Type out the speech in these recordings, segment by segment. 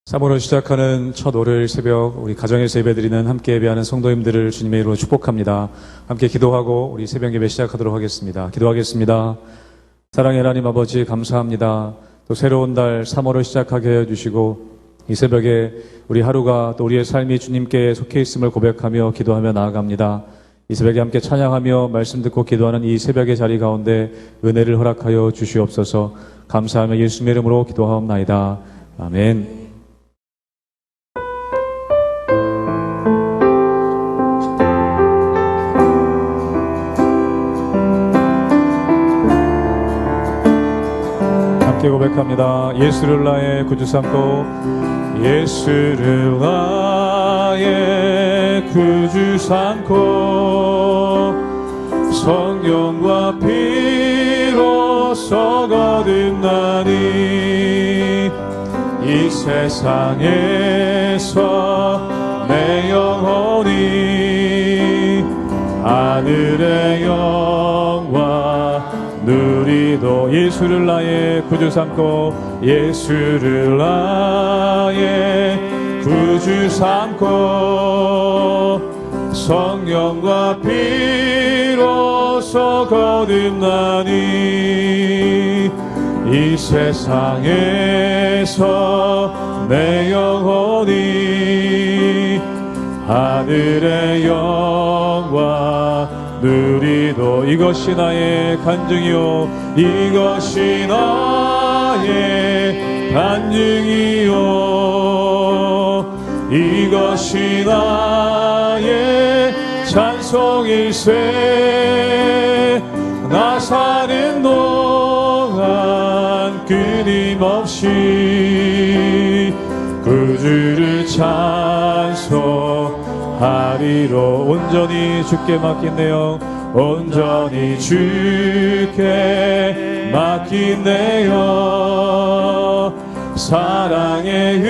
3월을 시작하는 첫 월요일 새벽 우리 가정에서 예배드리는 함께 예배하는 성도님들을 주님의 이름으로 축복합니다. 함께 기도하고 우리 새벽 예배 시작하도록 하겠습니다. 기도하겠습니다. 사랑의 하나님 아버지 감사합니다. 또 새로운 달 3월을 시작하게 해주시고 이 새벽에 우리 하루가 또 우리의 삶이 주님께 속해 있음을 고백하며 기도하며 나아갑니다. 이 새벽에 함께 찬양하며 말씀 듣고 기도하는 이 새벽의 자리 가운데 은혜를 허락하여 주시옵소서. 감사하며 예수님의 이름으로 기도하옵나이다. 아멘. 함께 고백합니다. 예수를 나의 구주 삼고 예수를 나의 구주 삼고 성령과 피로써 거듭나니 이 세상에서 내 영혼이 하늘의 영화 누리도 예수를 나의 구주 삼고 예수를 나의 구주 삼고 성령과 피로써 거듭나니 이 세상에서 내 영혼이 하늘의 영화 누리도 이것이 나의 간증이요 이것이 나의 간증이요 이것이 나의 찬송일세 나 사는 동안 끊임없이 구주를 찬송하리로 온전히 주께 맡긴네요 온전히 주께 맡긴네요 사랑의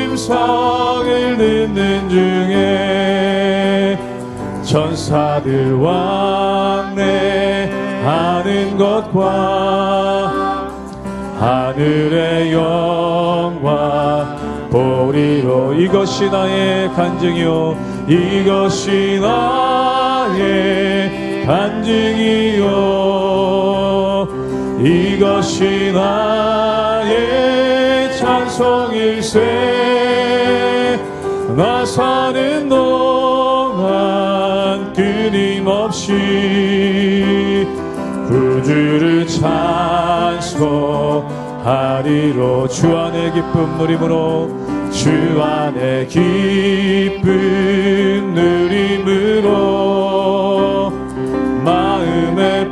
음성을 듣는 중에 천사들 왕래하는 것과 하늘의 영화 보리로 이것이 나의 간증이요 이것이 나의 간증이요 이것이 나의 찬송일세 나 사는 동안 끊임없이 구주를 찬송하리로 주 안의 기쁨 누림으로 주 안의 기쁨 누림으로 마음의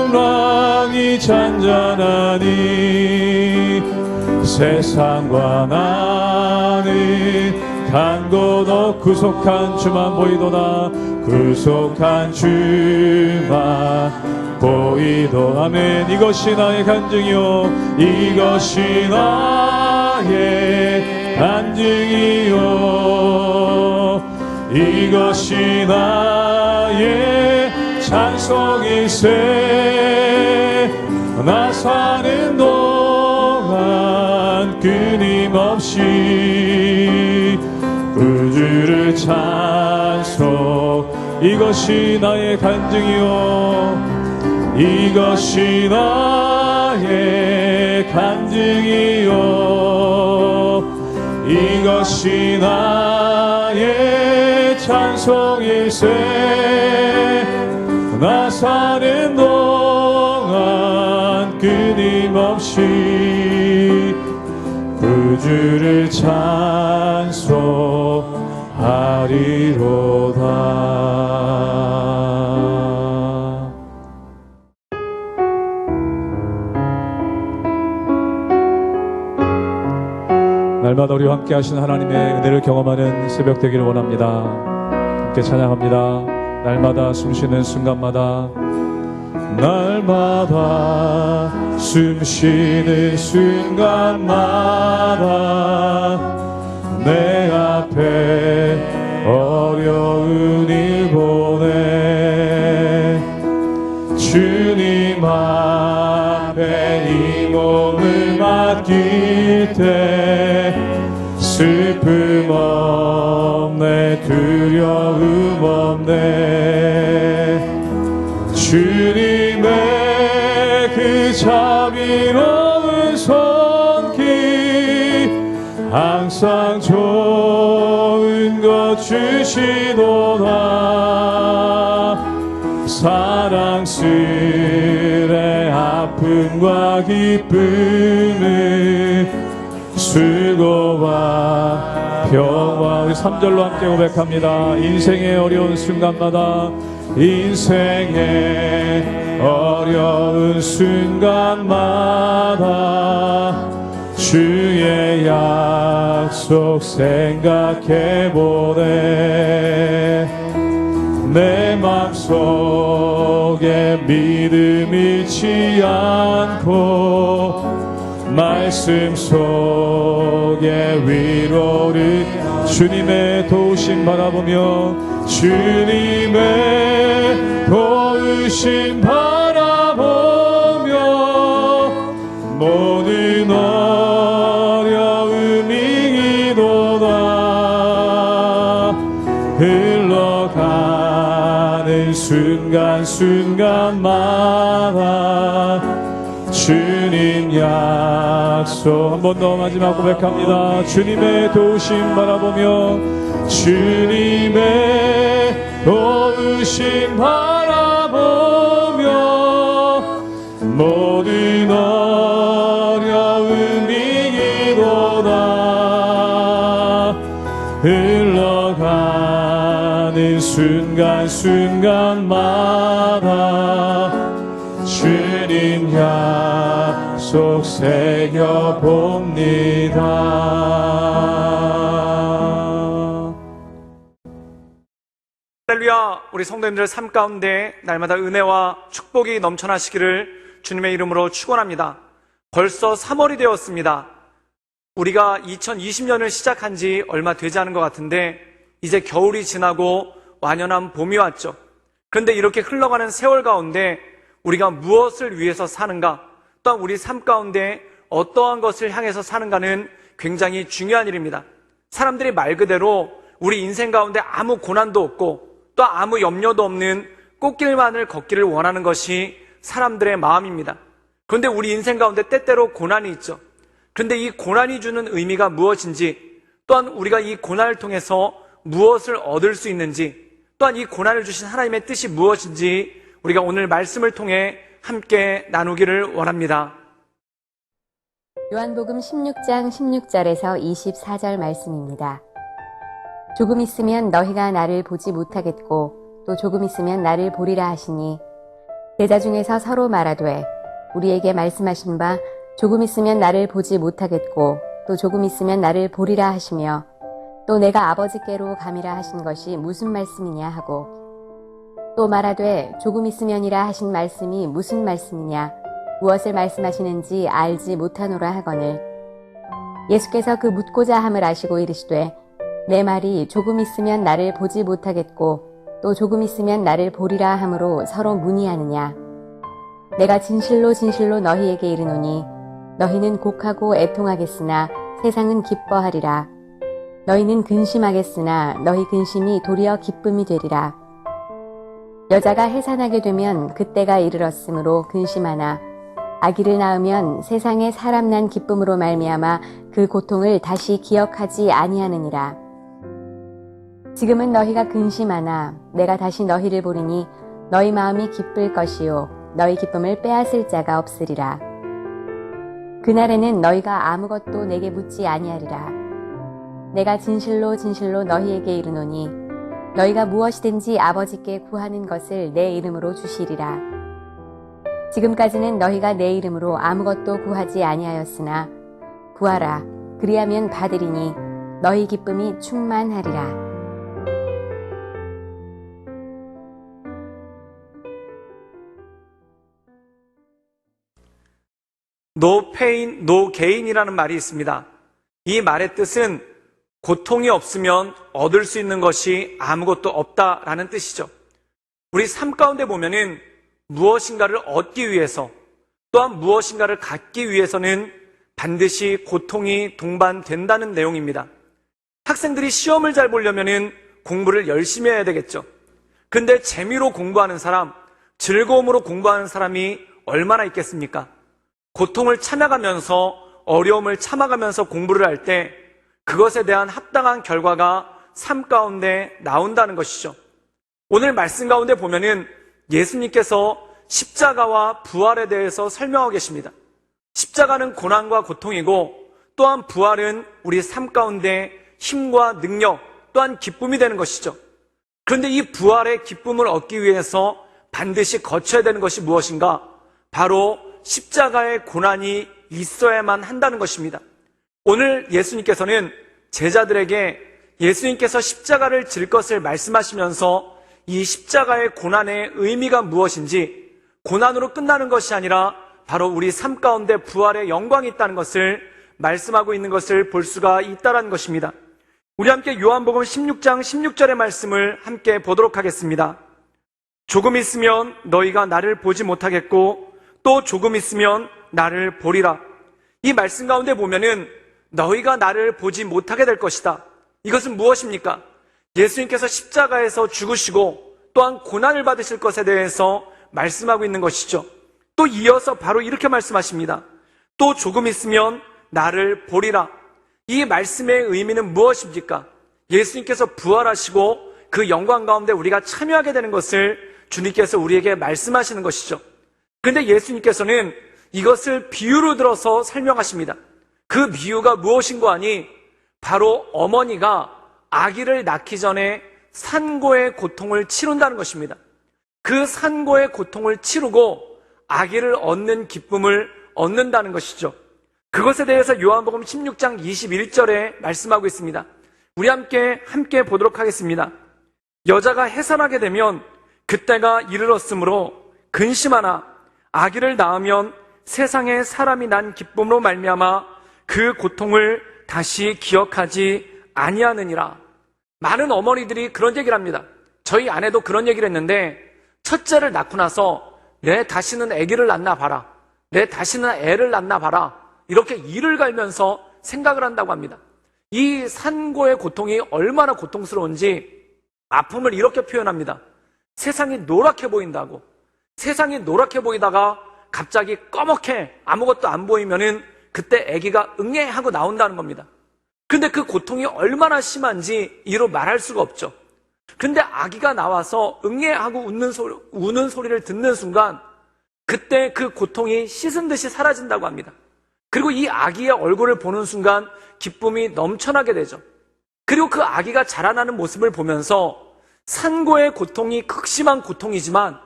풍랑이 잔잔하니 세상과 나는 간 곳 없 구속한 주만 보이도다 구속한 주만 보이도 아멘 이것이 나의 간증이요 이것이 나의 간증이요 이것이 나의 찬송일세 나 사는 동안 끊임없이 구주를 찬송 이것이 나의 간증이요 이것이 나의 간증이요 이것이 나의 찬송일세 나 사는 동안 끊임없이 구주를 찬송하리로다. 날마다 우리와 함께 하시는 하나님의 은혜를 경험하는 새벽 되기를 원합니다. 함께 찬양합니다. 날마다 숨쉬는 순간마다 날마다 숨쉬는 순간마다 내 앞에 어려운 일 보내 주님 앞에 이 몸을 맡길 때 슬픔 없네 두려움 없네 주님의 그 자비로운 손길 항상 좋은 것 주시도다 사랑스레 아픔과 기쁨을 수고와 평화 우리 3절로 함께 고백합니다. 인생의 어려운 순간마다 인생의 어려운 순간마다 주의 약속 생각해보네 내 맘속에 믿음 잃지 않고 말씀 속에 위로를 주님의 도우심 바라보며 주님의 도우심 바라보며 모든 어려움이 이도다 흘러가는 순간순간마다 주님 약속 한 번 더 마지막 고백합니다. 주님의 도우심 바라보며 주님의 도우심 바라보며 모든 어려움이 이도다 흘러가는 순간순간마다 주님 약속 새겨봅니다. 할렐루야. 우리 성도님들 삶 가운데 날마다 은혜와 축복이 넘쳐나시기를 주님의 이름으로 축원합니다. 벌써 3월이 되었습니다. 우리가 2020년을 시작한 지 얼마 되지 않은 것 같은데 이제 겨울이 지나고 완연한 봄이 왔죠. 그런데 이렇게 흘러가는 세월 가운데 우리가 무엇을 위해서 사는가, 또한 우리 삶 가운데 어떠한 것을 향해서 사는가는 굉장히 중요한 일입니다. 사람들이 말 그대로 우리 인생 가운데 아무 고난도 없고 또 아무 염려도 없는 꽃길만을 걷기를 원하는 것이 사람들의 마음입니다. 그런데 우리 인생 가운데 때때로 고난이 있죠. 그런데 이 고난이 주는 의미가 무엇인지, 또한 우리가 이 고난을 통해서 무엇을 얻을 수 있는지, 또한 이 고난을 주신 하나님의 뜻이 무엇인지 우리가 오늘 말씀을 통해 함께 나누기를 원합니다. 요한복음 16장 16절에서 24절 말씀입니다. 조금 있으면 너희가 나를 보지 못하겠고 또 조금 있으면 나를 보리라 하시니 제자 중에서 서로 말하되 우리에게 말씀하신 바 조금 있으면 나를 보지 못하겠고 또 조금 있으면 나를 보리라 하시며 또 내가 아버지께로 감이라 하신 것이 무슨 말씀이냐 하고 또 말하되 조금 있으면이라 하신 말씀이 무슨 말씀이냐 무엇을 말씀하시는지 알지 못하노라 하거늘 예수께서 그 묻고자 함을 아시고 이르시되 내 말이 조금 있으면 나를 보지 못하겠고 또 조금 있으면 나를 보리라 함으로 서로 문의하느냐 내가 진실로 진실로 너희에게 이르노니 너희는 곡하고 애통하겠으나 세상은 기뻐하리라 너희는 근심하겠으나 너희 근심이 도리어 기쁨이 되리라 여자가 해산하게 되면 그때가 이르렀으므로 근심하나 아기를 낳으면 세상에 사람 난 기쁨으로 말미암아 그 고통을 다시 기억하지 아니하느니라. 지금은 너희가 근심하나 내가 다시 너희를 보리니 너희 마음이 기쁠 것이요 너희 기쁨을 빼앗을 자가 없으리라. 그날에는 너희가 아무것도 내게 묻지 아니하리라. 내가 진실로 진실로 너희에게 이르노니 너희가 무엇이든지 아버지께 구하는 것을 내 이름으로 주시리라. 지금까지는 너희가 내 이름으로 아무것도 구하지 아니하였으나 구하라 그리하면 받으리니 너희 기쁨이 충만하리라. No pain, no gain이라는 말이 있습니다. 이 말의 뜻은 고통이 없으면 얻을 수 있는 것이 아무것도 없다라는 뜻이죠. 우리 삶 가운데 보면은 무엇인가를 얻기 위해서 또한 무엇인가를 갖기 위해서는 반드시 고통이 동반된다는 내용입니다. 학생들이 시험을 잘 보려면은 공부를 열심히 해야 되겠죠. 근데 재미로 공부하는 사람, 즐거움으로 공부하는 사람이 얼마나 있겠습니까? 고통을 참아가면서, 어려움을 참아가면서 공부를 할 때 그것에 대한 합당한 결과가 삶 가운데 나온다는 것이죠. 오늘 말씀 가운데 보면은 예수님께서 십자가와 부활에 대해서 설명하고 계십니다. 십자가는 고난과 고통이고, 또한 부활은 우리 삶 가운데 힘과 능력, 또한 기쁨이 되는 것이죠. 그런데 이 부활의 기쁨을 얻기 위해서 반드시 거쳐야 되는 것이 무엇인가? 바로 십자가의 고난이 있어야만 한다는 것입니다. 오늘 예수님께서는 제자들에게 예수님께서 십자가를 질 것을 말씀하시면서 이 십자가의 고난의 의미가 무엇인지, 고난으로 끝나는 것이 아니라 바로 우리 삶 가운데 부활의 영광이 있다는 것을 말씀하고 있는 것을 볼 수가 있다는 것입니다. 우리 함께 요한복음 16장 16절의 말씀을 함께 보도록 하겠습니다. 조금 있으면 너희가 나를 보지 못하겠고 또 조금 있으면 나를 보리라. 이 말씀 가운데 보면은 너희가 나를 보지 못하게 될 것이다. 이것은 무엇입니까? 예수님께서 십자가에서 죽으시고 또한 고난을 받으실 것에 대해서 말씀하고 있는 것이죠. 또 이어서 바로 이렇게 말씀하십니다. 또 조금 있으면 나를 보리라. 이 말씀의 의미는 무엇입니까? 예수님께서 부활하시고 그 영광 가운데 우리가 참여하게 되는 것을 주님께서 우리에게 말씀하시는 것이죠. 그런데 예수님께서는 이것을 비유로 들어서 설명하십니다. 그 비유가 무엇인고 하니 바로 어머니가 아기를 낳기 전에 산고의 고통을 치른다는 것입니다. 그 산고의 고통을 치르고 아기를 얻는 기쁨을 얻는다는 것이죠. 그것에 대해서 요한복음 16장 21절에 말씀하고 있습니다. 우리 함께 보도록 하겠습니다. 여자가 해산하게 되면 그때가 이르렀으므로 근심하나 아기를 낳으면 세상에 사람이 난 기쁨으로 말미암아 그 고통을 다시 기억하지 아니하느니라. 많은 어머니들이 그런 얘기를 합니다. 저희 아내도 그런 얘기를 했는데, 첫째를 낳고 나서 내 다시는 아기를 낳나 봐라, 내 다시는 애를 낳나 봐라, 이렇게 이를 갈면서 생각을 한다고 합니다. 이 산고의 고통이 얼마나 고통스러운지 아픔을 이렇게 표현합니다. 세상이 노랗게 보인다고. 세상이 노랗게 보이다가 갑자기 꺼멓게 아무것도 안 보이면은 그때 아기가 응애 하고 나온다는 겁니다. 근데 그 고통이 얼마나 심한지 이로 말할 수가 없죠. 근데 아기가 나와서 응애 하고 우는 소리를 듣는 순간 그때 그 고통이 씻은 듯이 사라진다고 합니다. 그리고 이 아기의 얼굴을 보는 순간 기쁨이 넘쳐나게 되죠. 그리고 그 아기가 자라나는 모습을 보면서 산고의 고통이 극심한 고통이지만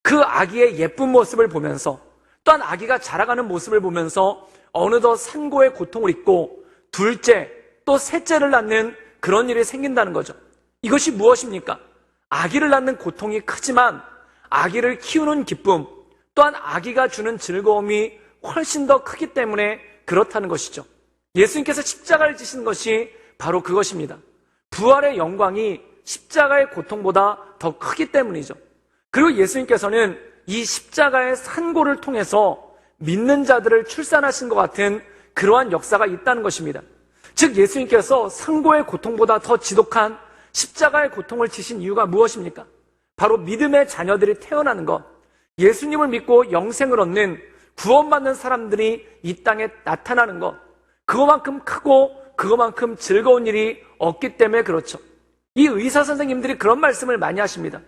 그 아기의 예쁜 모습을 보면서, 또한 아기가 자라가는 모습을 보면서 어느덧 산고의 고통을 잊고 둘째 또 셋째를 낳는 그런 일이 생긴다는 거죠. 이것이 무엇입니까? 아기를 낳는 고통이 크지만 아기를 키우는 기쁨, 또한 아기가 주는 즐거움이 훨씬 더 크기 때문에 그렇다는 것이죠. 예수님께서 십자가를 지신 것이 바로 그것입니다. 부활의 영광이 십자가의 고통보다 더 크기 때문이죠. 그리고 예수님께서는 이 십자가의 산고를 통해서 믿는 자들을 출산하신 것 같은 그러한 역사가 있다는 것입니다. 즉 예수님께서 산고의 고통보다 더 지독한 십자가의 고통을 지신 이유가 무엇입니까? 바로 믿음의 자녀들이 태어나는 것, 예수님을 믿고 영생을 얻는 구원받는 사람들이 이 땅에 나타나는 것, 그것만큼 크고 그것만큼 즐거운 일이 없기 때문에 그렇죠. 이 의사 선생님들이 그런 말씀을 많이 하십니다.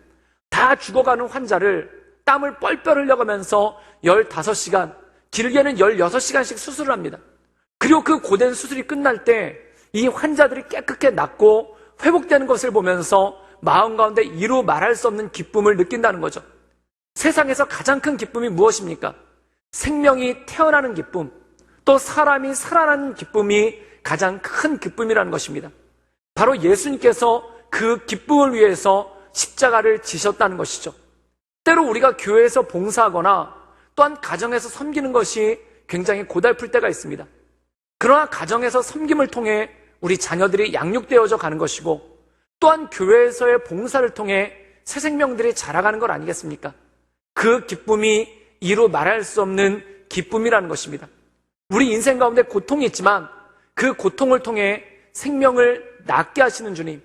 다 죽어가는 환자를 땀을 뻘뻘 흘려가면서 15시간, 길게는 16시간씩 수술을 합니다. 그리고 그 고된 수술이 끝날 때 이 환자들이 깨끗하게 낫고 회복되는 것을 보면서 마음 가운데 이루 말할 수 없는 기쁨을 느낀다는 거죠. 세상에서 가장 큰 기쁨이 무엇입니까? 생명이 태어나는 기쁨, 또 사람이 살아나는 기쁨이 가장 큰 기쁨이라는 것입니다. 바로 예수님께서 그 기쁨을 위해서 십자가를 지셨다는 것이죠. 때로 우리가 교회에서 봉사하거나 또한 가정에서 섬기는 것이 굉장히 고달플 때가 있습니다. 그러나 가정에서 섬김을 통해 우리 자녀들이 양육되어져 가는 것이고, 또한 교회에서의 봉사를 통해 새 생명들이 자라가는 것 아니겠습니까? 그 기쁨이 이루 말할 수 없는 기쁨이라는 것입니다. 우리 인생 가운데 고통이 있지만 그 고통을 통해 생명을 낫게 하시는 주님,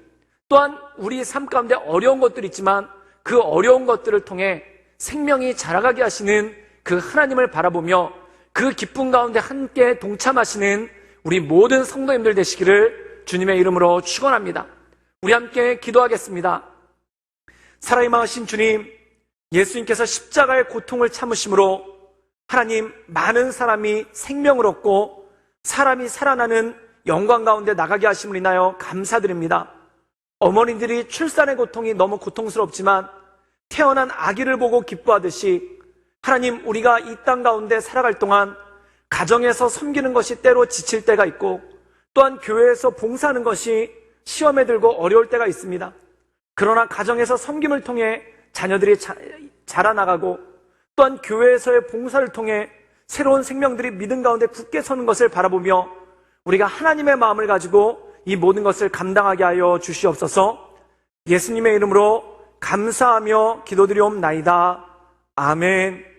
또한 우리 삶 가운데 어려운 것들이 있지만 그 어려운 것들을 통해 생명이 자라가게 하시는 그 하나님을 바라보며 그 기쁨 가운데 함께 동참하시는 우리 모든 성도님들 되시기를 주님의 이름으로 축원합니다. 우리 함께 기도하겠습니다. 살아임하신 주님, 예수님께서 십자가의 고통을 참으심으로 하나님, 많은 사람이 생명을 얻고 사람이 살아나는 영광 가운데 나가게 하심을 인하여 감사드립니다. 어머니들이 출산의 고통이 너무 고통스럽지만 태어난 아기를 보고 기뻐하듯이 하나님, 우리가 이 땅 가운데 살아갈 동안 가정에서 섬기는 것이 때로 지칠 때가 있고 또한 교회에서 봉사하는 것이 시험에 들고 어려울 때가 있습니다. 그러나 가정에서 섬김을 통해 자녀들이 자라나가고 또한 교회에서의 봉사를 통해 새로운 생명들이 믿음 가운데 굳게 서는 것을 바라보며 우리가 하나님의 마음을 가지고 이 모든 것을 감당하게 하여 주시옵소서. 예수님의 이름으로 감사하며 기도드리옵나이다. 아멘.